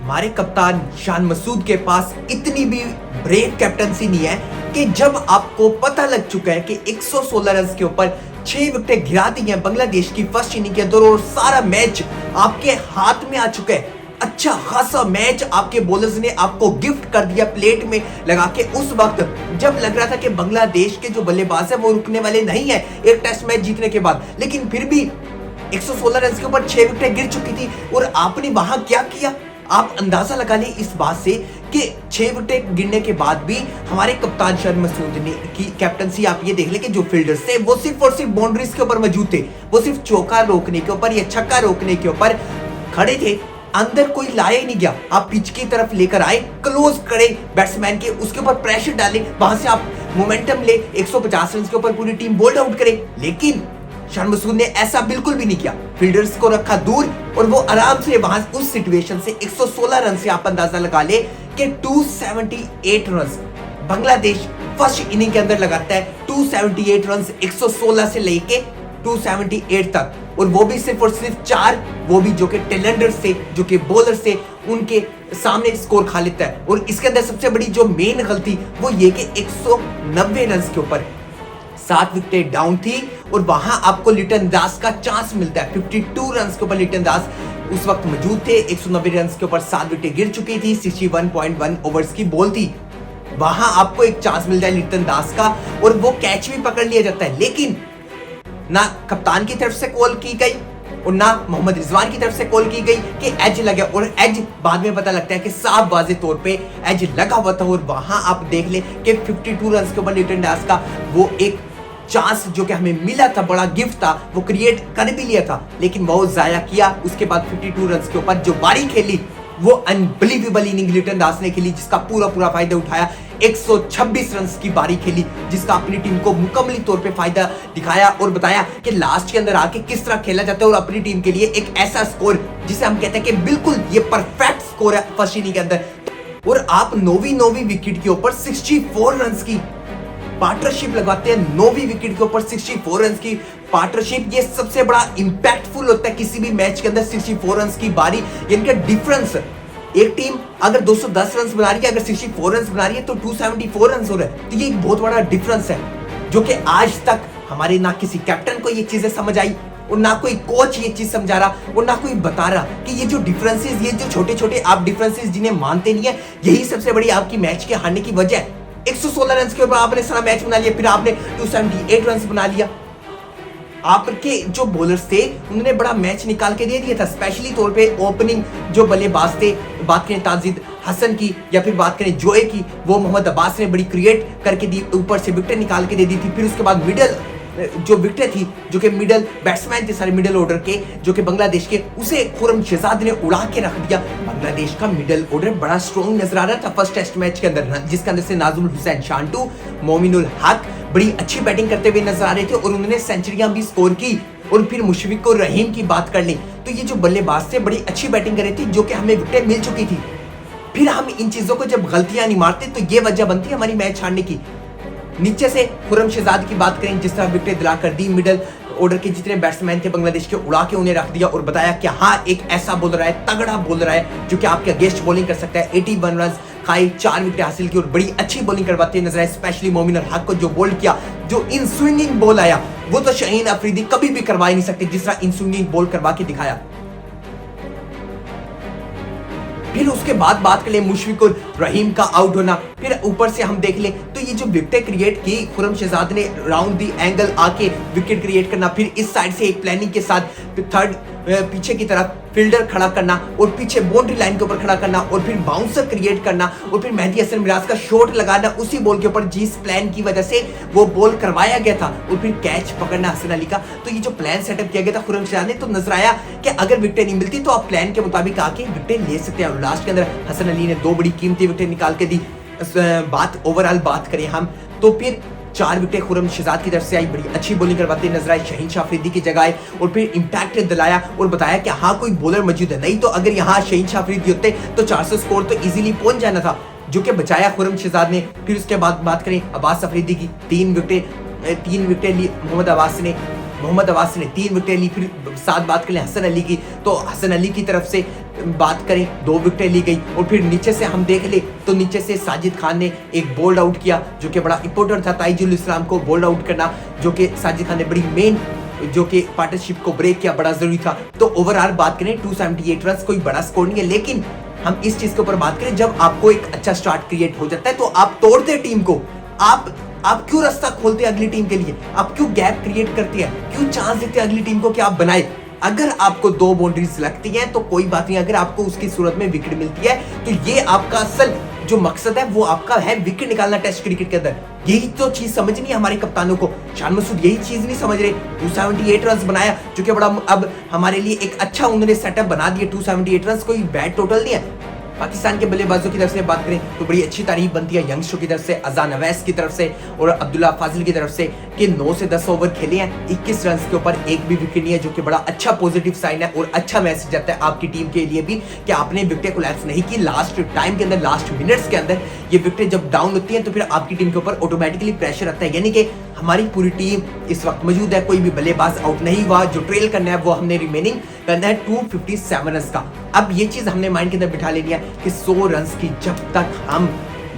हमारे कप्तान शान मसूद के पास इतनी भी ब्रेव कैप्टनसी नहीं है कि जब आपको पता लग चुका है कि 116 रन के ऊपर 6 विकेटें गिरा दी हैं बांग्लादेश की फर्स्ट इनिंग के अंदर और सारा मैच आपके हाथ में आ चुका है। अच्छा खासा मैच आपके बॉलर्स ने आपको गिफ्ट कर दिया प्लेट में लगा के, उस वक्त जब लग रहा था कि बांग्लादेश के जो बल्लेबाज है वो रुकने वाले नहीं है एक टेस्ट मैच जीतने के बाद, लेकिन फिर भी 116 रन के ऊपर 6 विकेटें गिर चुकी थी और आपने वहां क्या किया। आप अंदाजा लगा लें इस बात से कि 6 विकेट गिरने के बाद भी हमारे कप्तान शान मसूद ने की कैप्टनसी आप ये देख लें कि जो फील्डर्स थे वो सिर्फ और सिर्फ बाउंड्रीज के ऊपर मौजूद थे, वो सिर्फ चौका रोकने के ऊपर या छक्का रोकने के ऊपर खड़े थे, अंदर कोई लाया ही नहीं गया। आप पिच की तरफ लेकर आए, क्लोज करे बैट्समैन के, उसके ऊपर प्रेशर डाले, वहां से आप मोमेंटम ले, 150 रन के ऊपर पूरी टीम बोल्ड आउट करे, लेकिन शान मसूद ने ऐसा बिल्कुल भी नहीं किया। फील्डर्स को रखा दूर और वो आराम से वहां उस सिचुएशन से 116 रन से आप अंदाजा लगा ले कि 278 रन बांग्लादेश फर्स्ट इनिंग के अंदर लगाता है। 278 रन 116 से लेके 278 तक, और वो भी सिर्फ और सिर्फ 4, वो भी जो कि टेलेंडर्स थे, जो कि बॉलर्स थे, उनके सामने स्कोर खा लेता है। और इसके अंदर सबसे बड़ी जो मेन गलती वो ये कि 190 रन के ऊपर 7 विकेटें डाउन थी और वहां आपको लिटन दास का चांस मिलता है। 52 रन के ऊपर लिटन दास उस वक्त मौजूद थे, 190 रन के ऊपर 7 विकेटें गिर चुकी थी, 61.1 ओवर्स की बॉल थी, वहां आपको एक चांस मिलता है लिटन दास का और वो कैच भी पकड़ लिया जाता है। लेकिन ना कप्तान की तरफ से कॉल की गई और ना मोहम्मद रिजवान की तरफ से कॉल की गई कि एज लगा, और एज बाद में पता लगता है कि साफ वाजे तौर पे एज लगा हुआ था। और वहां आप देख ले कि 52 रन के ऊपर लिटन दास का वो एक चांस जो कि हमें मिला था, बड़ा गिफ्ट था, वो क्रिएट कर भी लिया था, लेकिन वो जाया किया। उसके बाद 52 रन के ऊपर जो बारी खेली वो अनबिलीवेबल इनिंग लिटन दास ने खेली, जिसका पूरा फायदा उठाया। 126 रन की बारी खेली, जिसका अपनी टीम को मुकम्मली तौर पे फायदा दिखाया और बताया कि लास्ट के अंदर आके किस तरह खेला जाता है और अपनी टीम के लिए एक ऐसा स्कोर जिसे हम कहते हैं कि बिल्कुल ये परफेक्ट स्कोर है फर्स्ट इनिंग के अंदर। और आप नौवीं विकेट के ऊपर 64 रन की पार्टनरशिप लगाते हैं। 9वीं विकेट के ऊपर 64 रन की पार्टनरशिप, ये सबसे बड़ा इंपैक्टफुल होता है किसी भी मैच के अंदर। 64 रन की बारी, इनका डिफरेंस, एक टीम अगर 210 रन बना रही है, अगर 64 रन बना रही है तो 274 रन हो रहा है, तो ये एक बहुत बड़ा डिफरेंस है जो कि आज तक हमारे ना किसी कैप्टन को ये चीजें समझ आई और ना कोई कोच ये चीज समझा रहा और ना कोई बता रहा कि ये जो डिफरेंसेस, ये जो छोटे छोटे आप डिफरेंसेस जिन्हें मानते नहीं है, यही सबसे बड़ी आपकी मैच के हारने की वजह है। 116 रन के ऊपर आपने सारा मैच बना लिया, फिर आपने 278 रन बना लिया। आपके जो बॉलर्स थे उन्होंने बड़ा मैच निकाल के दे दिया था, स्पेशली तौर पे ओपनिंग जो बल्लेबाज थे, बात करें ताजिद हसन की या फिर बात करें जोए की, वो मोहम्मद अब्बास ने बड़ी क्रिएट करके दी, ऊपर से विकेट निकाल के दे दी थी। फिर उसके बाद मिडल जो विकेट थी, जो कि मिडल बैट्समैन थे सारे मिडल ऑर्डर के, जो कि बांग्लादेश के, उसे खुरम शहजाद ने उड़ा के रख दिया। बांग्लादेश का मिडल ऑर्डर बड़ा स्ट्रॉन्ग नजर आ रहा था फर्स्ट टेस्ट मैच के अंदर, जिसके अंदर से नाजुल हुसैन शांटू, मोमिनुल हक बड़ी अच्छी बैटिंग करते हुए नजर आ रहे थे और उन्होंने सेंचुरियां भी स्कोर की। और फिर मुशफिक और रहीम की बात कर ली तो ये जो बल्लेबाज थे बड़ी अच्छी बैटिंग कर रहे थे, जो कि हमें विकेट मिल चुकी थी। फिर हम इन चीजों को जब गलतियां नहीं मारते तो ये वजह बनती है हमारी मैच हारने की। नीचे से खुरम शहजाद की बात करें, जिस तरह विकेट दिला कर दी, मिडल ऑर्डर के जितने बैट्समैन थे बांग्लादेश के उड़ा के उन्हें रख दिया और बताया कि हाँ एक ऐसा बॉलर है, तगड़ा बॉलर है जो कि आपके अगेंस्ट बॉलिंग कर सकता है। 81 रन खाई, 4 विकेट हासिल की और बड़ी अच्छी बॉलिंग करवाते नजर आए। स्पेशली मोमिनुल हक को जो बॉल किया, जो इन स्विंगिंग बॉल आया, वो तो शाहीन अफरीदी कभी भी करवा ही नहीं सकते जिस तरह इन स्विंगिंग बॉल करवा के दिखाया। फिर उसके बाद बात कर ले मुशफिक और रहीम का आउट होना, फिर ऊपर से हम देख ले तो ये जो विकेट क्रिएट की खुरम शहजाद ने राउंड दी एंगल आके विकेट क्रिएट करना, फिर इस साइड से एक प्लानिंग के साथ थर्ड पीछे की तरफ फील्डर खड़ा करना और पीछे बाउंड्री लाइन के ऊपर खड़ा करना और फिर बाउंसर क्रिएट करना और फिर मेहदी हसन मिराज का शॉट लगाना उसी बॉल के ऊपर जिस प्लान की वजह से वो बॉल करवाया गया था, और फिर कैच पकड़ना हसन अली का। तो ये जो प्लान सेटअप किया गया था खुरम शहजाद ने, तो नजर आया कि अगर विकेट नहीं मिलती तो आप प्लान के मुताबिक आके विकेट ले सकते हैं। और लास्ट के अंदर हसन अली ने 2 बड़ी कीमती विकेट निकाल के दी। बात ओवरऑल बात करें हम तो फिर 4 विकेट खुरम शहजाद की तरफ से आई, बड़ी अच्छी बॉलिंग करवाते नजर आए, शहीन शाह अफरीदी की जगह आए और फिर इंपैक्ट दिलाया और बताया कि हाँ कोई बॉलर मौजूद है, नहीं तो अगर यहाँ शहीन शाह अफरीदी होते तो 400 स्कोर तो इजीली पहुंच जाना था, जो कि बचाया खुरम शहजाद ने। फिर उसके बाद बात करें अब्बास अफरीदी की, 3 विकेट ली मोहम्मद अब्बास ने, मोहम्मद अब्बास ने 3 विकेटें ली। फिर साथ बात करें हसन अली की, तो हसन अली की तरफ से बात करें 2 विकेटें ली गई। और फिर नीचे से हम देख ले तो नीचे से साजिद खान ने एक बोल्ड आउट किया जो कि बड़ा इंपॉर्टेंट था। ताइजुल इस्लाम को बोल्ड आउट करना जो कि साजिद खान ने बड़ी मेन जो कि पार्टनरशिप को ब्रेक किया, बड़ा जरूरी था। तो ओवरऑल बात करें 278 रन कोई बड़ा स्कोर नहीं है, लेकिन हम इस चीज के ऊपर बात करें जब आपको एक अच्छा स्टार्ट क्रिएट हो जाता है तो आप तोड़ते टीम को, आप क्यों रास्ता खोलते हैं अगली टीम के लिए, आप क्यों गैप क्रिएट करते हैं, क्यों चांस देते हैं अगली टीम को कि आप बनाए। अगर आपको 2 बाउंड्रीज लगती हैं तो कोई बात नहीं, अगर आपको उसकी सूरत में विकेट मिलती है तो ये आपका असल जो मकसद है वो आपका है विकेट निकालना टेस्ट क्रिकेट के अंदर। यही तो चीज समझनी है हमारे कप्तानों को। शान मसूद यही चीज नहीं समझ रहे। 278 रन बनाया जो कि बड़ा अब हमारे लिए एक अच्छा उन्होंने सेटअप बना दिया। 278 रन कोई बैड टोटल नहीं है। पाकिस्तान के बल्लेबाजों की तरफ से बात करें तो बड़ी अच्छी तारीफ बनती है यंगस्टरों की तरफ से, अजान अवैस की तरफ से और अब्दुल्ला फाजिल की तरफ से कि 9 से 10 ओवर खेले हैं, 21 रन के ऊपर एक भी विकेट नहीं है, जो कि बड़ा अच्छा पॉजिटिव साइन है और अच्छा मैसेज आता है आपकी टीम के लिए भी कि आपने विकेटें कोलैप्स नहीं की। लास्ट टाइम के अंदर, लास्ट मिनट्स के अंदर ये विकेटें जब डाउन होती हैं तो फिर आपकी टीम के ऊपर ऑटोमेटिकली प्रेशर आता है। यानी कि हमारी पूरी टीम इस वक्त मौजूद है, कोई भी बल्लेबाज आउट नहीं हुआ। जो ट्रेल करना है वो हमने रिमेनिंग करना है 257 रन का। अब ये चीज हमने माइंड के अंदर बिठा लेनी है कि 100 रन की जब तक हम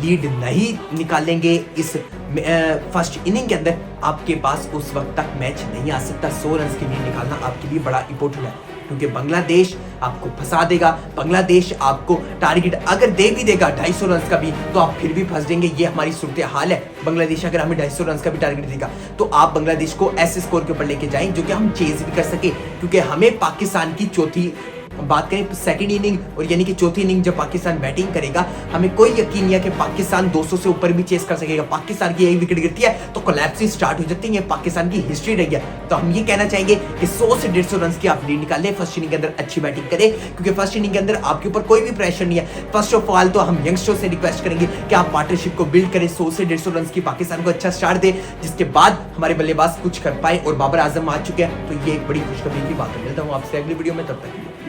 लीड नहीं निकालेंगे इस फर्स्ट इनिंग के अंदर, आपके पास उस वक्त तक मैच नहीं आ सकता। 100 रन की लीड निकालना आपके लिए बड़ा इंपॉर्टेंट है, क्योंकि बांग्लादेश आपको फंसा देगा। बांग्लादेश आपको टारगेट अगर दे भी देगा 250 रन का भी, तो आप फिर भी फंस जाएंगे। ये हमारी सूरत हाल है। बांग्लादेश अगर हमें 250 रन का भी टारगेट देगा तो आप बांग्लादेश को ऐसे स्कोर के ऊपर लेके जाएं जो कि हम चेज भी कर सके, क्योंकि हमें पाकिस्तान की चौथी बात करें सेकंड इनिंग और यानी कि चौथी इनिंग जब पाकिस्तान बैटिंग करेगा, हमें कोई यकीन नहीं है कि पाकिस्तान 200 से ऊपर भी चेस कर सकेगा। पाकिस्तान की एक विकेट गिरती है तो कोलैप्स स्टार्ट हो जाती है। ये पाकिस्तान की हिस्ट्री रही है। तो हम ये कहना चाहेंगे कि 100 से 150 रन की आप लीड निकालें, फर्स्ट इनिंग के अंदर अच्छी बैटिंग करें, क्योंकि फर्स्ट इनिंग के अंदर आपके ऊपर कोई भी प्रेशर नहीं है। फर्स्ट ऑफ ऑल तो हम यंगस्टर्स से रिक्वेस्ट करेंगे कि आप पार्टनरशिप को बिल्ड करें, 100 से 150 रन की पाकिस्तान को अच्छा स्टार्ट दे, जिसके बाद हमारे बल्लेबाज कुछ कर पाए। और बाबर आजम आ चुके हैं, तो ये एक बड़ी खुशखबरी की बात है। मिलता हूँ आपसे अगली वीडियो में, तब तक के लिए।